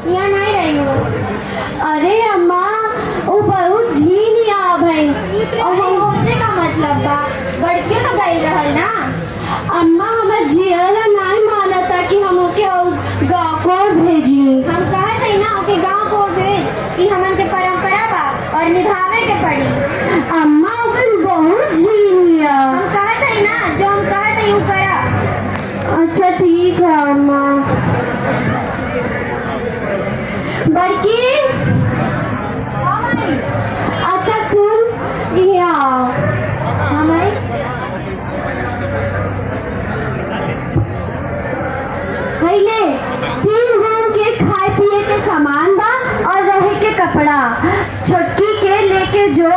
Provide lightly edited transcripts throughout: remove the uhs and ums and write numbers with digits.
यहाँ नहीं रही हूँ। अरे अम्मा वो बहुत झीनिया भाई और होसे का मतलब बा बड़कियों तो गई रहल ना। अम्मा हमार जियाला नहीं माना था कि हम ओके गाँव को भेजी। हम कहे थे ना ओके गाँव को भेज, ये हमन के परंपरा बा और निभावे के पड़ी। अम्मा वो बहुत झीनिया। हम कहे थे ना जो हम कहे थे यूँ करा। अच्छा ठीक है अम्मा। बड़की अच्छा सुन ये आओ। हमारी ले 3 दिन के खाए पिए के सामान बा और रहे के कपड़ा छोटकी के लेके जो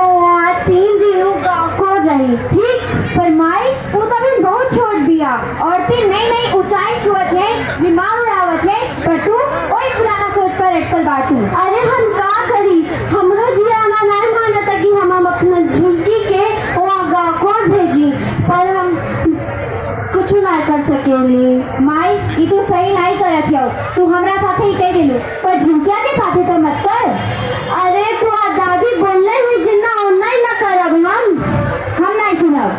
3 दिन गाँव को रही ठीक। पर माई वो तो अभी बहुत छोट बिया और तीन नई ऊंचाई छुअत है बीमार उड़ावत है पर तू वही पुराना सोच पर अटकल बाटू। अरे हम का करी हमरो जियाना नहीं माना था कि हम अपना झुमकी के वहाँ गाँव को भेजी पर हम कुछ ना कर सकेली। माई ये तो सही नहीं करत हो तू हमरा साथे ही कह दिलू पर झुमकिया के साथे तो मत कर। अरे तू दादी बोलले हुई जिन्ना ऑनलाइन ना करब हम नहीं सुनब।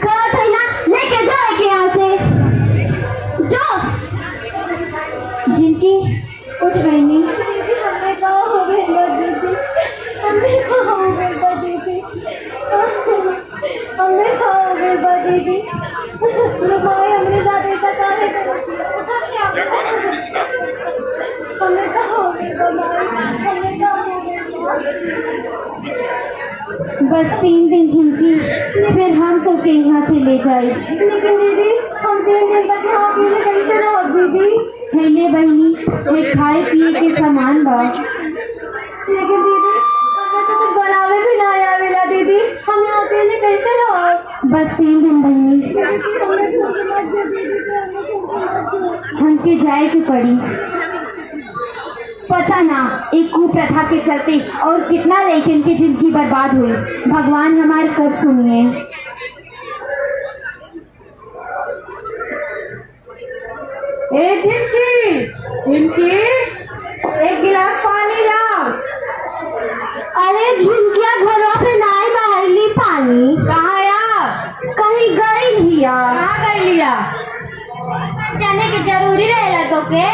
कहत है ना लेके जाए के यहाँ से जो जिनकी उठ गई नहीं। हमें कहा हो गई दीदी, हमें कहा हो गई दीदी, हमें कहा हो गई दीदी। भाई हमने साथ ऐसा काहे हमें कहा हो गई हमें कहा हो गई। बस 3 दिन झुमकी फिर हम तो के यहाँ से ले जाए। लेकिन दीदी हम 3 दिन तक यहाँ अकेले कैसे रहो दीदी। थैले बहनी ये खाए पिए के सामान बा। लेकिन दीदी हमें तो कुछ बनावे भी ना आवेला दीदी, हम यहाँ अकेले कैसे रहो। बस 3 दिन बहनी दीदी हमें छोड़ के मत दो दीदी, हमें छोड़ के मत दो। हमके जाए के पड़ी। पता ना एक कुप्रथा के चलते और कितना लेकिन की जिंदगी बर्बाद हुई। भगवान हमारे कब सुनिए। ए झिमकी एक गिलास पानी लाओ। अरे झुमकिया घरों पे नाई बहली पानी कहाँ या कहीं गई लिया। कहाँ गई लिया। जाने की जरूरी रहेला तो के।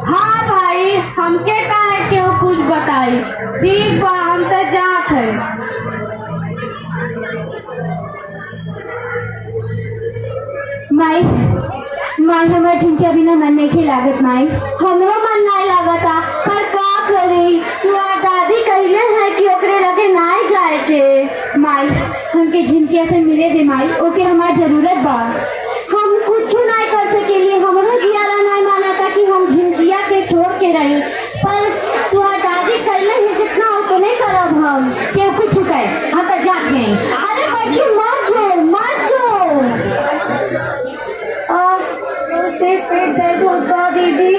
हाँ भाई हमके काहे क्यों कुछ बताई। ठीक बा हम तो जात है। माई हमार झुमकिया बिना मन नहीं लागत। माई हमरो मन नहीं लागता पर का करी तू दादी कहले है कि ओकरे लगे नहीं जाए के। माई हमके झुमकिया से मिले दे माई ओके हमार जरूरत बा। हम कुछ नहीं कर सकेली हमरो जियाला नहीं माना था कि हम झुमकिया के छोड़ के रही पर तू दादी कहले है जितना उतने करब हम के कुछ कहे हम तो जाते हैं। अरे बच्ची मत जो पेट दर्द होता दीदी।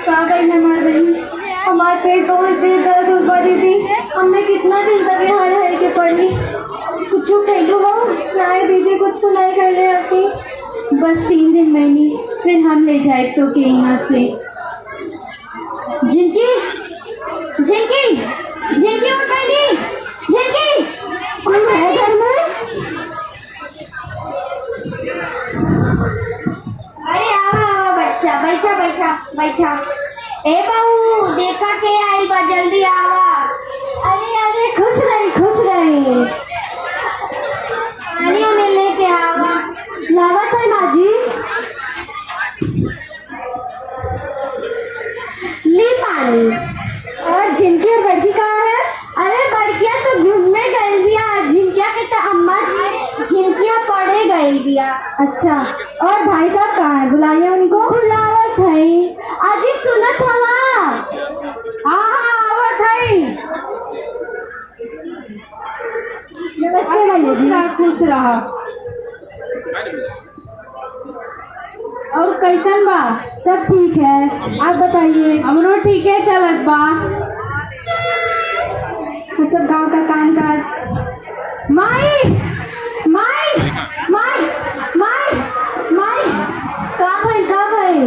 का गई हमार बहन हमारे पेट बहुत देर दर्द होता दीदी। हमने कितना दिन तक यहाँ रह के पड़ी। कुछ खेलू हो नहीं दीदी कुछ नहीं कर ले अभी। बस 3 दिन महीने फिर हम ले जाए तो के यहाँ से। झिनकी उठ गई। झिनकी कोई है घर में। अरे आवा बच्चा बैठा। ए बहू देखा के आई बा जल्दी आवा। अरे खुश रही पानी उन्हें लेके आवा। लावत है माँ जी ली पानी। और झिनकी और बड़की कहाँ है। अरे बड़किया तो घूमने गई बिया झिनकिया के तो अम्मा जी झिनकिया पढ़े गई बिया। अच्छा और भाई साहब कहाँ है बुलाइए उनको। बुलावत है अजी सुनत हवा। हाँ आवत है। नमस्ते भैया जी। खुश रहा। और कैसन बा। सब ठीक है आप बताइए। हमरो ठीक है चलत बा। वो सब गांव का काम काज। माई का भाई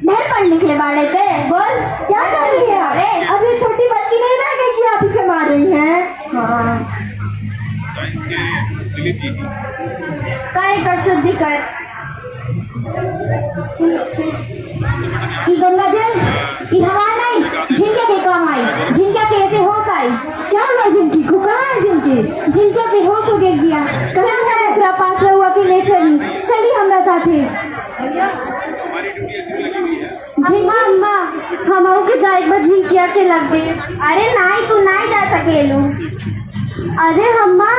ढेर पढ़ लिख ले बाड़े थे। बोल क्या कर रही है? अरे अब ये छोटी बच्ची नहीं रह गई कि आप इसे मार रही हैं। हाँ कर शुद्धि कर। ई गंगा जल ई हवा नहीं, झिनके के काम आई। झिनके के ऐसे होश आई। क्या हुआ झिनकी को? कहाँ है झिनकी? झिनके बेहोश हो गई बिया। चल है एकरा पास हुआ के ले चली हमरा साथे। अम्मा हम के जाए एक बार झिनकिया के लग गए। अरे नहीं तू नहीं जा सकेलू। अरे अम्मा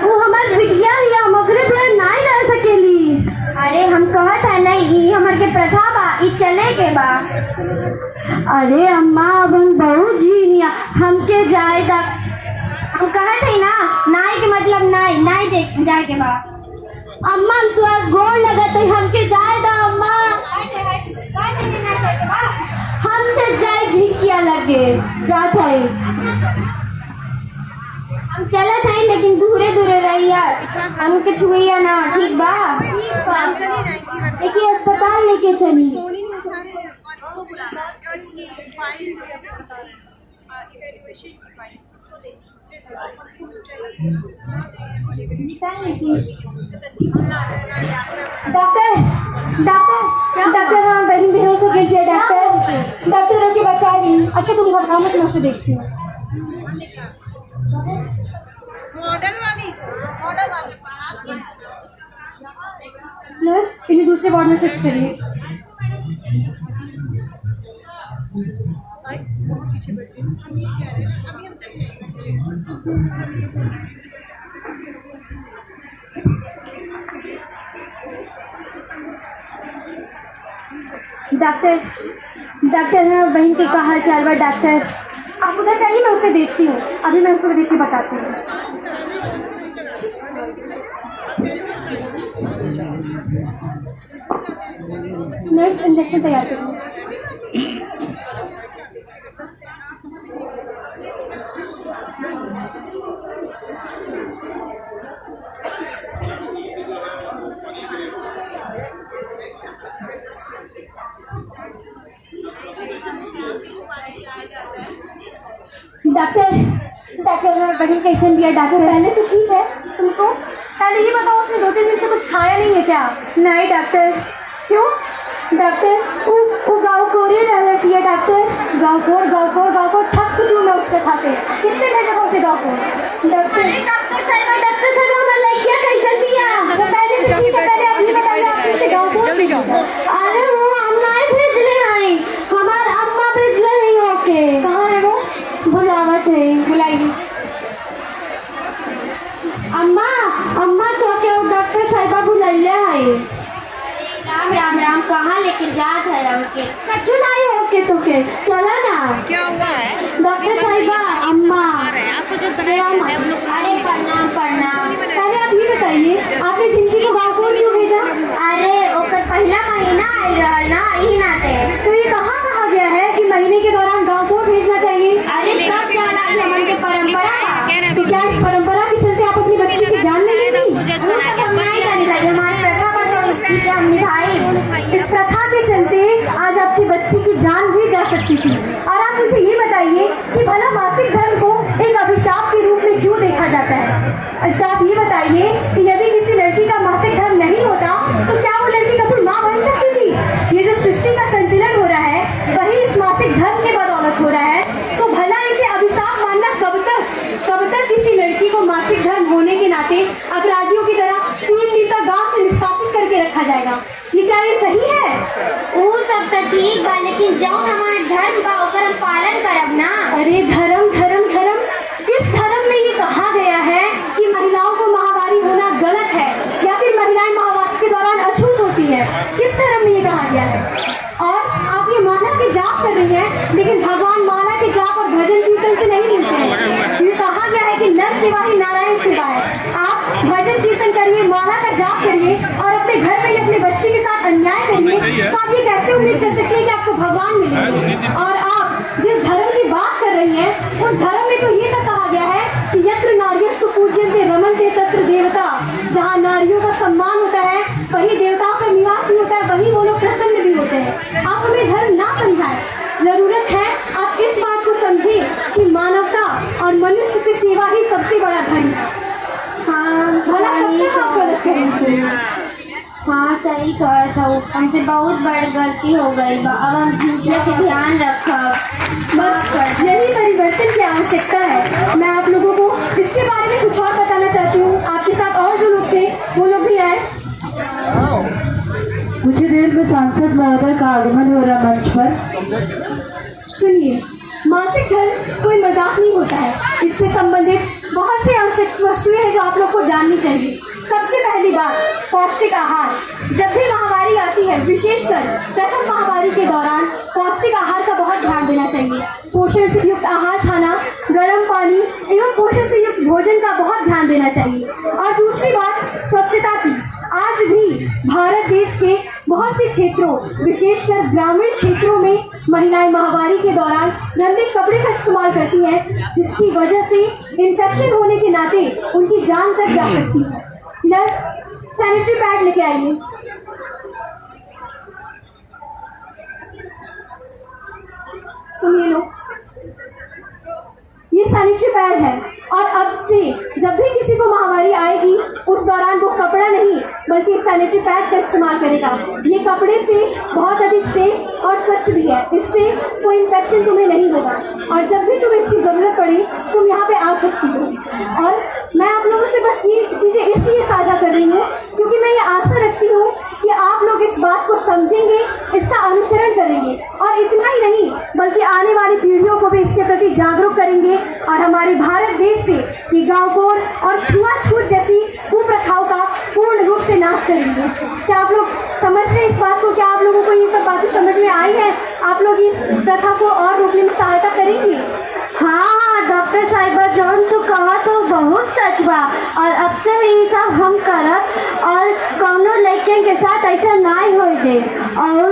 वो हमार बिटिया ही हम ओकरे बिना नहीं रह सकेली। अरे हम कहत है नहीं ई हमर के प्रथा बा, ई चले के बा। अरे अम्मा अब हम बहुत जीनिया हमके जाएगा। हम कहत है ना नाई के मतलब नहीं जाए के बा। अम्मा हम तो गोड़ लगत है हमके जाएगा। अम्मा हम तो जाए झिनकिया लगे जात है। हम चलत है लेकिन दूरे दूरे रहिया, हमके छुइया ना। ठीक बा? एक अस्पताल लेके चली। डॉक्टर डॉक्टर हाँ बहन बेहोश हो गई है। डॉक्टर के बचा ली। अच्छा तुम घबराओ मत, मैं उसे देखती हूँ। नर्स इन्हें दूसरे वार्ड में शिफ्ट करिए। डॉक्टर बहन के कहा चाल बा। डॉक्टर आप उधर चलिए, मैं उसे देखती हूँ। अभी मैं उसे देख के बताती हूँ। नर्स इंजेक्शन तैयार करिए। डॉक्टर बहन कैसे दिया? डॉक्टर पहले से ठीक है। तुमको पहले ये बताओ उसने 2-3 दिन से कुछ खाया नहीं है क्या? नहीं डॉक्टर। क्यों? डॉक्टर वो गाँव कोरे रहने से। डॉक्टर गाँव थक चुकी हूँ मैं उस कथा से। किसने भेजा था उसे गाँव को? डॉक्टर साहब हमारा लड़कियाँ कैसे दिया? वो पहले से ठीक है। पहले आप ये बताइए आपने उसे गाँव को भेजा? अरे वो हम नहीं भेजले हैं, हमार अम्मा भेजले हैं। ओके कहाँ है वो? बुलावत है। बुलाइए। अम्मा तो क्या डॉक्टर साहिबा बुलाइले है। राम कहाँ लेके जात है हमके? कच्चू नहीं होके तो के चला ना। क्या हुआ है? डॉक्टर साहिबा अम्मा आपको जो अरे प्रणाम। पहले आप ये बताइए आपने झिनकी को गाँव को क्यों भेजा? अरे ओकर पहला महीना आयल रहल ना, यही नाते। तो ये कहा गया है कि महीने के दौरान गाँव को भेजना चाहिए? अरे सब जाला हमन के परंपरा बा। तो क्या इस परंपरा के चलते आप अपनी बच्ची की जान नहीं दी? वो सब हम नहीं जाने लगे, हमारी प्रथा बताओ कि हम निभाई। इस प्रथा के चलते आज आपकी बच्ची की जान भी जा सकती थी। और आप मुझे ये बताइए कि भला मासिक धर्म को एक अभिशाप के रूप में क्यों देखा जाता है? तो आप ये बताइए कि यदि किसी लड़की का मासिक धर्म नहीं होता तो क्या वो लड़की कभी माँ बन सकती थी? ये जो सृष्टि का संचलन हो रहा है वही इस मासिक धर्म के बदौलत हो रहा है। तो भला इसे अभिशाप मानना कब तक किसी लड़की को मासिक धर्म होने के नाते अपराधियों की तरह 3 दिन तक गाँव से निष्कासित करके रखा जाएगा? ये क्या ये सही है? वो सब तो ठीक बा, लेकिन जौन हमार धर्म बा ओकर हम पालन करब ना। अरे धर्म किस धर्म में ये कहा गया है कि महिलाओं को माहवारी होना गलत है या फिर महिलाएं माहवारी के दौरान अछूत होती है? किस धर्म में ये कहा गया है? और आप ये माला के जाप कर रही हैं, लेकिन भगवान माला के जाप और भजन कीर्तन से नहीं मिलते हैं। ये कहा गया है कि नर सेवा ही नारायण सेवा है। आप भजन कीर्तन करिए, माला का जाप करिए और अपने घर में ही अपने बच्चे के साथ अन्याय करिए, तो आप ये कैसे उम्मीद कर सकते हैं कि आपको भगवान मिलेंगे? और आप जिस धर्म की बात कर रही हैं उस धर्म में तो ये तक कहा गया है कि यत्र नार्यस्तु पूज्यन्ते रमन्ते तत्र देवता। जहाँ नारियों का सम्मान होता है वही देवताओं का निवास भी होता है, वही वो लोग प्रसन्न भी होते हैं। आप हमें धर्म ना समझाएं। जरूरत है आप इस बात को समझें कि मानवता और मनुष्य की सेवा ही सबसे बड़ा धर्म है। हाँ भला कब सही तक आप गलत करेंगे? हाँ सही कहा था, हमसे बहुत बड़ी गलती हो गई बा। अब हम झुमकिया के ध्यान रखब। बस यही परिवर्तन की आवश्यकता है। मैं आप लोगों को इसके बारे में कुछ और बताना चाहती हूँ। आपके साथ और जो लोग थे वो लोग भी आए। कुछ देर में सांसद महोदय का आगमन हो रहा मंच पर। सुनिए, मासिक धर्म कोई मजाक नहीं होता है। इससे संबंधित बहुत सी आवश्यक वस्तुएं हैं जो आप लोग को जाननी चाहिए। सबसे पहली बात, पौष्टिक आहार। जब भी महामारी आती है, विशेषकर प्रथम महामारी के दौरान पौष्टिक आहार का बहुत ध्यान देना चाहिए। पोषण से युक्त आहार खाना, गर्म पानी एवं पोषण से युक्त भोजन का बहुत ध्यान देना चाहिए। और दूसरी बात, स्वच्छता की। आज भी भारत देश के बहुत से क्षेत्रों, विशेषकर ग्रामीण क्षेत्रों में महिलाएं महामारी के दौरान गंदे कपड़े का इस्तेमाल करती हैं, जिसकी वजह से इन्फेक्शन होने के नाते उनकी जान तक जा सकती है। नर्स, सैनिटरी पैड लेके आइए। तुम ये लो, ये सैनिटरी पैड है। और अब से जब भी किसी को महामारी आएगी, उस दौरान वो कपड़ा नहीं बल्कि सैनिटरी पैड का इस्तेमाल करेगा। ये कपड़े से बहुत अधिक सेफ और स्वच्छ भी है। इससे कोई इन्फेक्शन तुम्हें नहीं होगा। और जब भी तुम्हें इसकी ज़रूरत पड़े, तुम यहाँ पे आ सकती हो। और मैं आप लोगों से बस ये चीज़ें इसलिए साझा कर रही हूँ क्योंकि मैं ये आशा रखती हूँ कि आप लोग इस बात को समझेंगे, इसका अनुसरण करेंगे। और इतना ही नहीं बल्कि आने वाली पीढ़ियों को भी इसके प्रति जागरूक करेंगे और हमारे भारत देश से ये गांवकोर और छुआछूत जैसी कुप्रथाओं का पूर्ण रूप से नाश करेंगे। क्या आप लोग समझ रहे हैं इस बात को? क्या आप लोगों को ये सब बातें समझ में आई हैं? आप लोग इस प्रथा को और रोकने में सहायता करेंगे? हाँ डॉक्टर साहिबा, जौन तू कहा तो बहुत सच बा। और अब से ये सब हम करब और कौनो लड़कियन के साथ ऐसा नहीं हो दे। और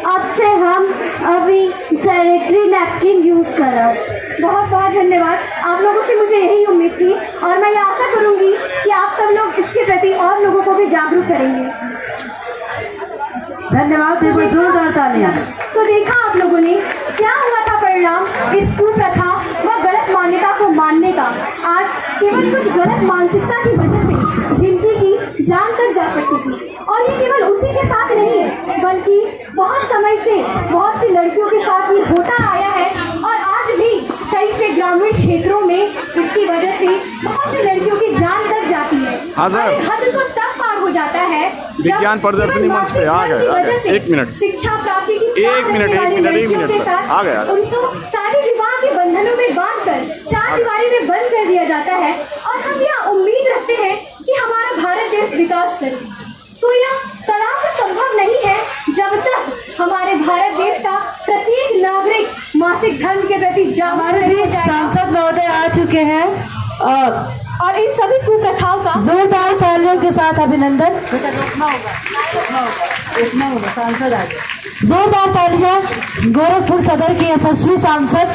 अब से हम अभी सैनिटरी नैपकिन यूज़ करब। बहुत बहुत धन्यवाद। आप लोगों से मुझे यही उम्मीद थी और मैं ये आशा करूंगी कि आप सब लोग इसके प्रति और लोगों को भी जागरूक करेंगे। धन्यवाद। जोरदार तालियां। तो देखा आप लोगों ने क्या हुआ था परिणाम इस कुप्रथा व गलत मान्यता को मानने का। आज केवल कुछ गलत मानसिकता की वजह से झिमकी की जान तक जा सकती थी। और ये केवल उसी के साथ नहीं है बल्कि बहुत समय से बहुत सी लड़कियों के साथ ये होता आया है। और आज भी कई से ग्रामीण क्षेत्रों में इसकी वजह से बहुत सी लड़कियों की जान तक जाती है। हाँ सर। और हद तो तब पार हो जाता है विज्ञान प्रदर्शनी मंच पे आ गए। एक मिनट, शिक्षा प्राप्ति की एक मिनट के साथ आ गया। उनको शादी विवाह के बंधनों में बांधकर चार दीवारी में बंद कर दिया जाता है। और हम यह उम्मीद रखते हैं कि हमारा भारत देश विकास करे। तो यह कदापि संभव नहीं है जब तक हमारे भारत देश का प्रत्येक नागरिक मासिक धर्म के प्रति जागरूक नहीं हो जाएगा। सांसद महोदय आ चुके हैं और इन सभी कुप्रथाओं का जोरदार तालियों के साथ अभिनंदन। रोकना होगा, सांसद आ गए। जोरदार तालियां गोरखपुर सदर के यशस्वी सांसद